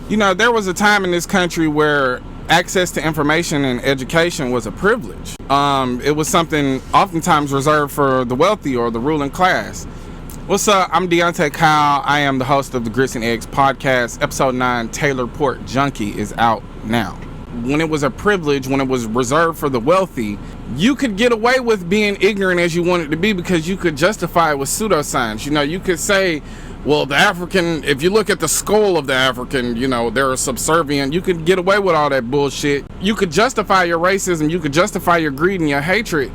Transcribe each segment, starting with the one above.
There was a time in this country where access to information and education was a privilege. It was something oftentimes reserved for the wealthy or the ruling class. What's up? I'm Deontay Kyle. I am the host of the Grits and Eggs podcast. Episode 9, Taylor Port Junkie, is out now. When it was a privilege, when it was reserved for the wealthy, you could get away with being ignorant as you wanted to be because you could justify it with pseudoscience. You could say, well, the African, if you look at the skull of the African, they're subservient. You could get away with all that bullshit. You could justify your racism. You could justify your greed and your hatred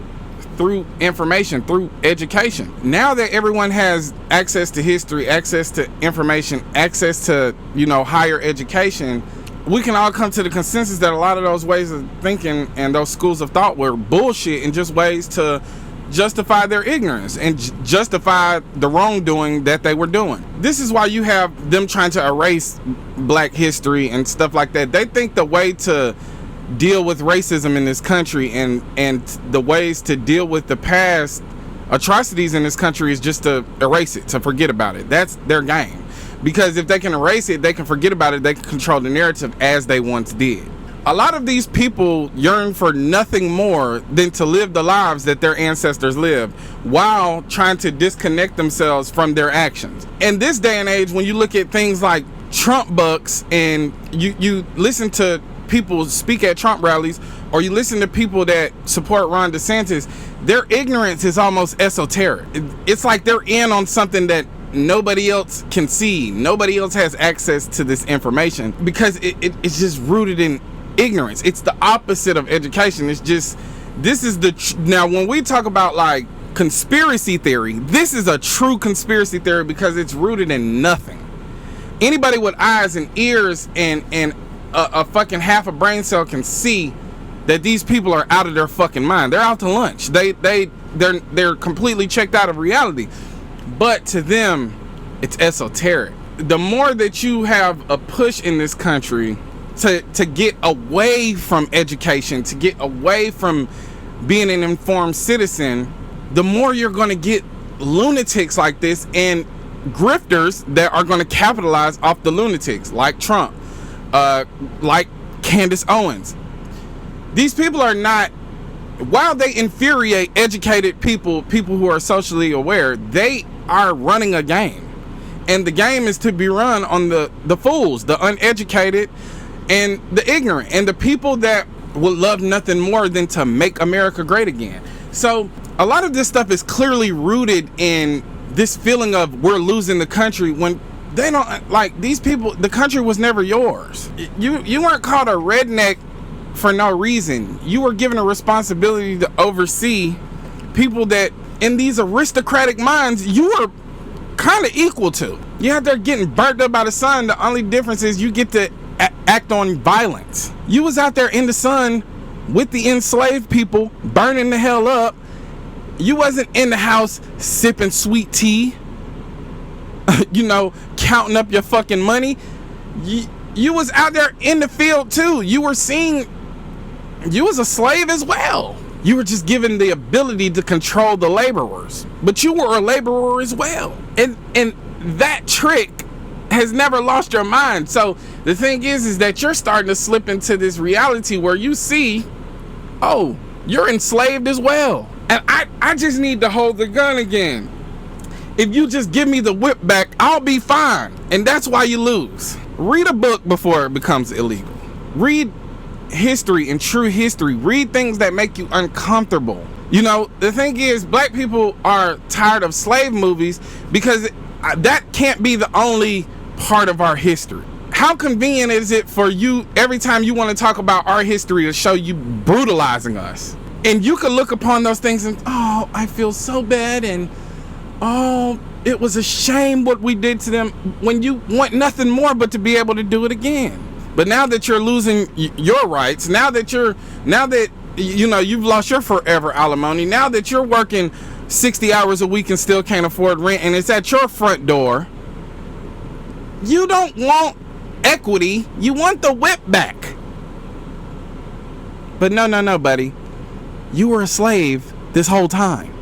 through information, through education. Now that everyone has access to history, access to information, access to, higher education, we can all come to the consensus that a lot of those ways of thinking and those schools of thought were bullshit and just ways to justify their ignorance and justify the wrongdoing that they were doing. This is why you have them trying to erase black history and stuff like that. They think the way to deal with racism in this country and the ways to deal with the past atrocities in this country is just to erase it, to forget about it. That's their game. Because if they can erase it, they can forget about it, they can control the narrative as they once did. A lot of these people yearn for nothing more than to live the lives that their ancestors lived while trying to disconnect themselves from their actions. In this day and age, when you look at things like Trump bucks and you listen to people speak at Trump rallies, or you listen to people that support Ron DeSantis, their ignorance is almost esoteric. It's like they're in on something that nobody else can see. Nobody else has access to this information because it's just rooted in ignorance. It's the opposite of education. It's just, now when we talk about like conspiracy theory, this is a true conspiracy theory because it's rooted in nothing. Anybody with eyes and ears and a fucking half a brain cell can see that these people are out of their fucking mind. They're out to lunch. They're completely checked out of reality. But to them, it's esoteric. The more that you have a push in this country to get away from education, to get away from being an informed citizen, the more you're going to get lunatics like this and grifters that are going to capitalize off the lunatics, like Trump, like Candace Owens. These people are not, while they infuriate educated people who are socially aware, they are running a game. And the game is to be run on the fools, the uneducated, and the ignorant, and the people that would love nothing more than to make America great again. So a lot of this stuff is clearly rooted in this feeling of we're losing the country when they don't, like, these people, the country was never yours. You weren't called a redneck for no reason. You were given a responsibility to oversee people that in these aristocratic minds you were kind of equal to. You're out there getting burnt up by the sun. The only difference is you get to act on violence. You was out there in the sun with the enslaved people burning the hell up. You wasn't in the house sipping sweet tea, counting up your fucking money. You was out there in the field too. You was a slave as well. You were just given the ability to control the laborers, but you were a laborer as well. And that trick has never lost your mind. So the thing is that you're starting to slip into this reality where you see, oh, you're enslaved as well. And I just need to hold the gun again. If you just give me the whip back, I'll be fine. And that's why you lose. Read a book before it becomes illegal. Read history and true history. Read things that make you uncomfortable. The thing is, black people are tired of slave movies because that can't be the only part of our history. How convenient is it for you every time you want to talk about our history to show you brutalizing us? And you could look upon those things and, oh, I feel so bad, and oh, it was a shame what we did to them, when you want nothing more but to be able to do it again. But now that you're losing your rights, now that you've lost your forever alimony, now that you're working 60 hours a week and still can't afford rent, and it's at your front door, you don't want equity, you want the whip back. But no, buddy. You were a slave this whole time.